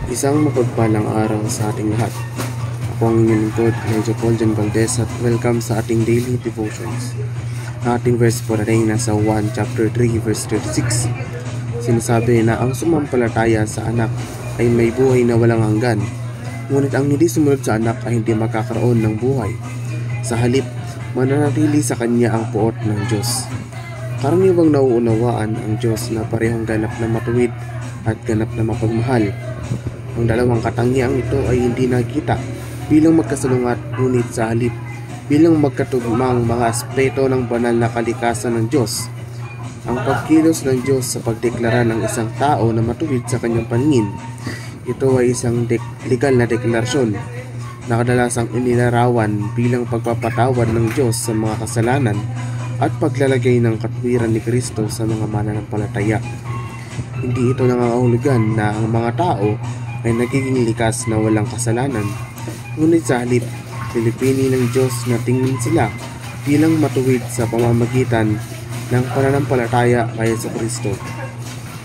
Isang mapagpalang araw sa ating lahat. Ako ang inyong lingkod, Elijah Paul John Valdez, at welcome sa ating daily devotions. Ating verse for today nasa 1 chapter 3 verse 36. Sinasabi na ang sumampalataya sa anak ay may buhay na walang hanggan, ngunit ang hindi sumunod sa anak ay hindi makakaroon ng buhay. Sa halip, mananatili sa kanya ang puot ng Diyos. Karaniwang nauunawaan ang Diyos na parehong ganap na matuwid at ganap na mapagmahal. Ang dalawang katangiang ito ay hindi nakita bilang magkasalungat, ngunit sa halip bilang magkatugmang mga aspeto ng banal na kalikasan ng Diyos. Ang pagkilos ng Diyos sa pagdeklara ng isang tao na matuwid sa kanyang paningin, ito ay isang legal na deklarasyon na kadalasang inilarawan bilang pagpapatawad ng Diyos sa mga kasalanan at paglalagay ng katwiran ni Kristo sa mga mananampalataya. Hindi ito nangangahulugan na ang mga tao ay nagiging likas na walang kasalanan, ngunit sa halip, pinipili ng Diyos na tingnan sila bilang matuwid sa pamamagitan ng pananampalataya kay Jesucristo.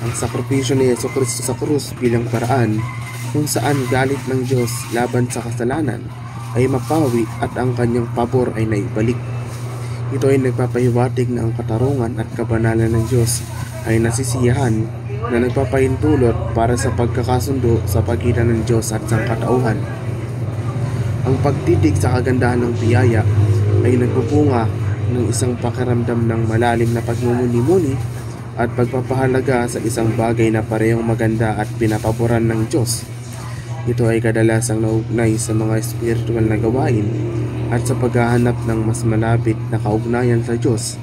Ang sakripisyo ni Jesucristo sa krus bilang paraan kung saan galit ng Diyos laban sa kasalanan ay mapawi at ang kanyang pabor ay naibalik. Ito ay nagpapahiwatig na ang katarungan at kabanalan ng Diyos ay nasisiyahan na nagpapahintulot para sa pagkakasundo sa pagitan ng Diyos at sangkatauhan. Ang pagtitig sa kagandahan ng biyaya ay nagbubunga ng isang pakiramdam ng malalim na pagmumuni-muni at pagpapahalaga sa isang bagay na parehong maganda at pinapaboran ng Diyos. Ito ay kadalasang naugnay sa mga espiritual na gawain at sa paghahanap ng mas malapit na kaugnayan sa Diyos.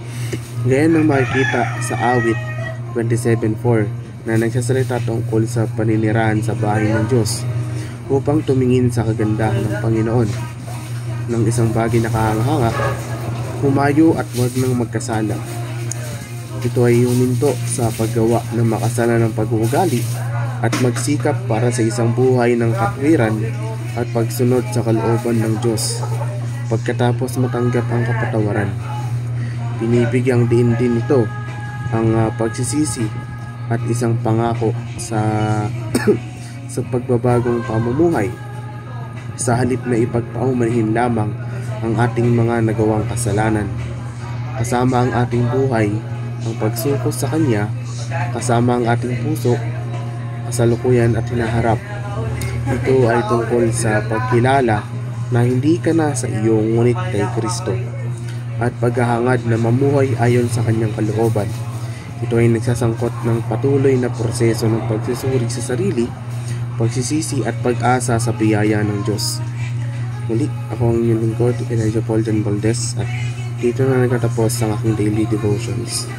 Gaya ng makikita sa awit 27:4 na nagsasalita tungkol sa paninirahan sa bahay ng Diyos upang tumingin sa kagandahan ng Panginoon. Ng isang bagay na kahanga-hanga, humayo at huwag nang magkasala. Ito ay huminto sa paggawa ng makasalanang pag-uugali at magsikap para sa isang buhay ng katwiran at pagsunod sa kalooban ng Diyos. Pagkatapos matanggap ang kapatawaran, binibigyang diin din ito ang pagsisisi at isang pangako sa sa pagbabagong pamumuhay. Sa halip na ipagpaumanhin lamang ang ating mga nagawang kasalanan, kasama ang ating buhay, ang pagsuko sa Kanya, kasama ang ating puso, kasalukuyan at hinaharap. Ito ay tungkol sa pagkilala na hindi ka na sa iyo ngunit kay Kristo, at paghahangad na mamuhay ayon sa Kanyang kalooban. Ito ay nagsasangkot ng patuloy na proseso ng pagsusuri sa sarili, pagsisisi at pag-asa sa biyaya ng Diyos. Muli, ako ang inyong lingkod, Elijah Paul John Valdez, at dito na nagtatapos ang aking daily devotions.